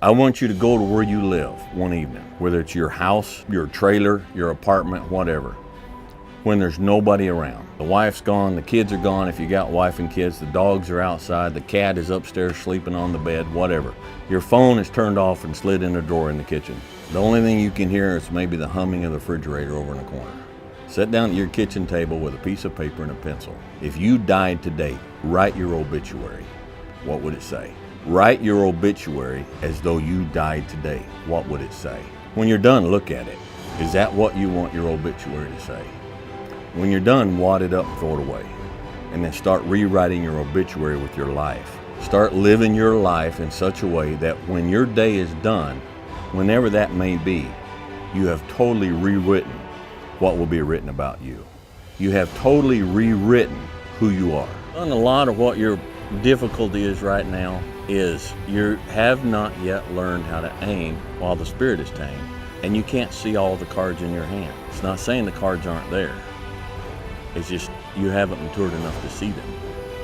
I want you to go to where you live one evening, whether it's your house, your trailer, your apartment, whatever, when there's nobody around. The wife's gone, the kids are gone if you got wife and kids, the dogs are outside, the cat is upstairs sleeping on the bed, whatever. Your phone is turned off and slid in a drawer in the kitchen. The only thing you can hear is maybe the humming of the refrigerator over in the corner. Sit down at your kitchen table with a piece of paper and a pencil. If you died today, write your obituary. What would it say? Write your obituary as though you died today. What would it say? When you're done, look at it. Is that what you want your obituary to say? When you're done, wad it up and throw it away. And then start rewriting your obituary with your life. Start living your life in such a way that when your day is done, whenever that may be, you have totally rewritten what will be written about you. You have totally rewritten who you are. And a lot of what your difficulty is right now is you have not yet learned how to aim while the spirit is tame, and you can't see all the cards in your hand. It's not saying the cards aren't there. It's just you haven't matured enough to see them.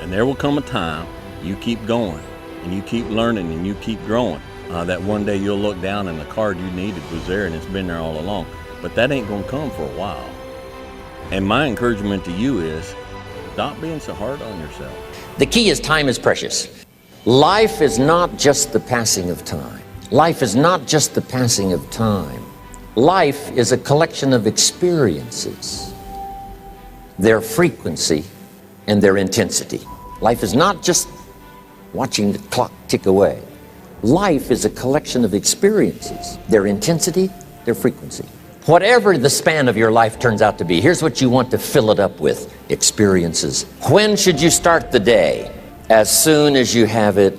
And there will come a time you keep going and you keep learning and you keep growing, that one day you'll look down and the card you needed was there and it's been there all along. But that ain't gonna come for a while. And my encouragement to you is stop being so hard on yourself. The key is time is precious. Life is not just the passing of time. Life is not just the passing of time. Life is a collection of experiences, their frequency and their intensity. Life is not just watching the clock tick away. Life is a collection of experiences, their intensity, their frequency. Whatever the span of your life turns out to be, here's what you want to fill it up with: experiences. When should you start the day? As soon as you have it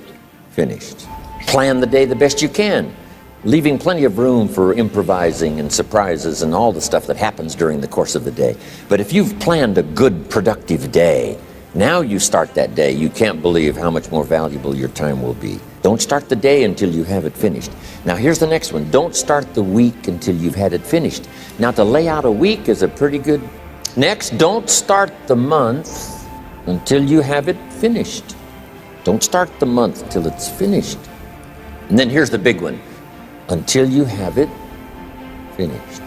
finished. Plan the day the best you can, leaving plenty of room for improvising and surprises and all the stuff that happens during the course of the day. But if you've planned a good, productive day, now you start that day, you can't believe how much more valuable your time will be. Don't start the day until you have it finished. Now here's the next one. Don't start the week until you've had it finished. Now to lay out a week is a pretty good... Next, don't start the month until you have it finished. Don't start the month till it's finished. And then here's the big one. Until you have it finished.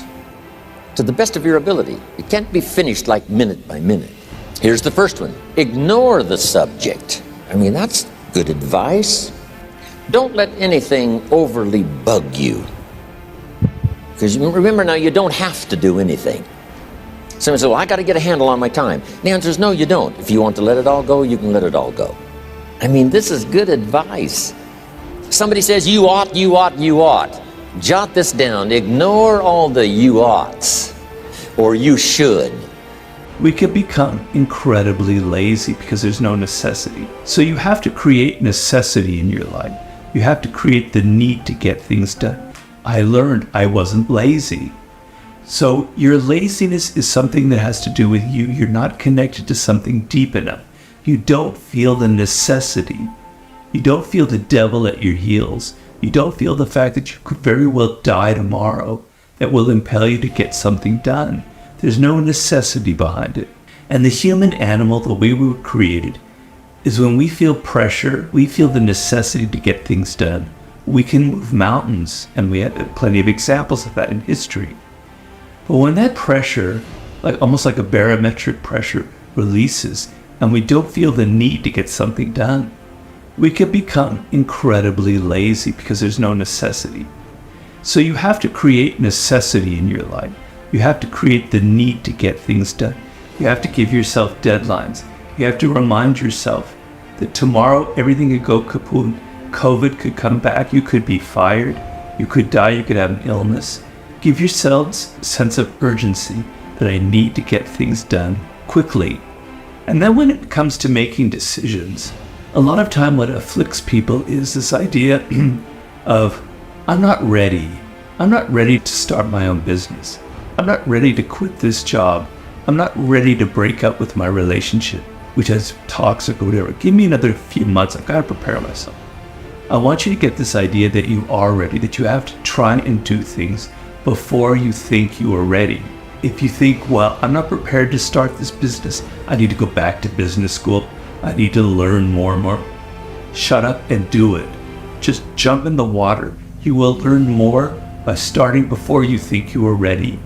To the best of your ability. It can't be finished like minute by minute. Here's the first one. Ignore the subject. I mean, that's good advice. Don't let anything overly bug you. Because remember now, you don't have to do anything. Someone says, well, I got to get a handle on my time. The answer is no, you don't. If you want to let it all go, you can let it all go. I mean, this is good advice. Somebody says, you ought, you ought, you ought. Jot this down. Ignore all the you oughts or you should. We can become incredibly lazy because there's no necessity. So you have to create necessity in your life. You have to create the need to get things done. I learned I wasn't lazy. So your laziness is something that has to do with you. You're not connected to something deep enough. You don't feel the necessity. You don't feel the devil at your heels. You don't feel the fact that you could very well die tomorrow that will impel you to get something done. There's no necessity behind it. And the human animal, the way we were created, is when we feel pressure, we feel the necessity to get things done. We can move mountains, and we have plenty of examples of that in history. But when that pressure, almost like a barometric pressure, releases, and we don't feel the need to get something done, we can become incredibly lazy because there's no necessity. So you have to create necessity in your life. You have to create the need to get things done. You have to give yourself deadlines. You have to remind yourself that tomorrow everything could go kaput. COVID could come back. You could be fired. You could die. You could have an illness. Give yourselves a sense of urgency that I need to get things done quickly. And then when it comes to making decisions, a lot of time what afflicts people is this idea of, I'm not ready. I'm not ready to start my own business. I'm not ready to quit this job. I'm not ready to break up with my relationship, which is toxic or whatever. Give me another few months. I've got to prepare myself. I want you to get this idea that you are ready, that you have to try and do things before you think you are ready. If you think, well, I'm not prepared to start this business. I need to go back to business school. I need to learn more and more. Shut up and do it. Just jump in the water You will learn more by starting before you think you are ready.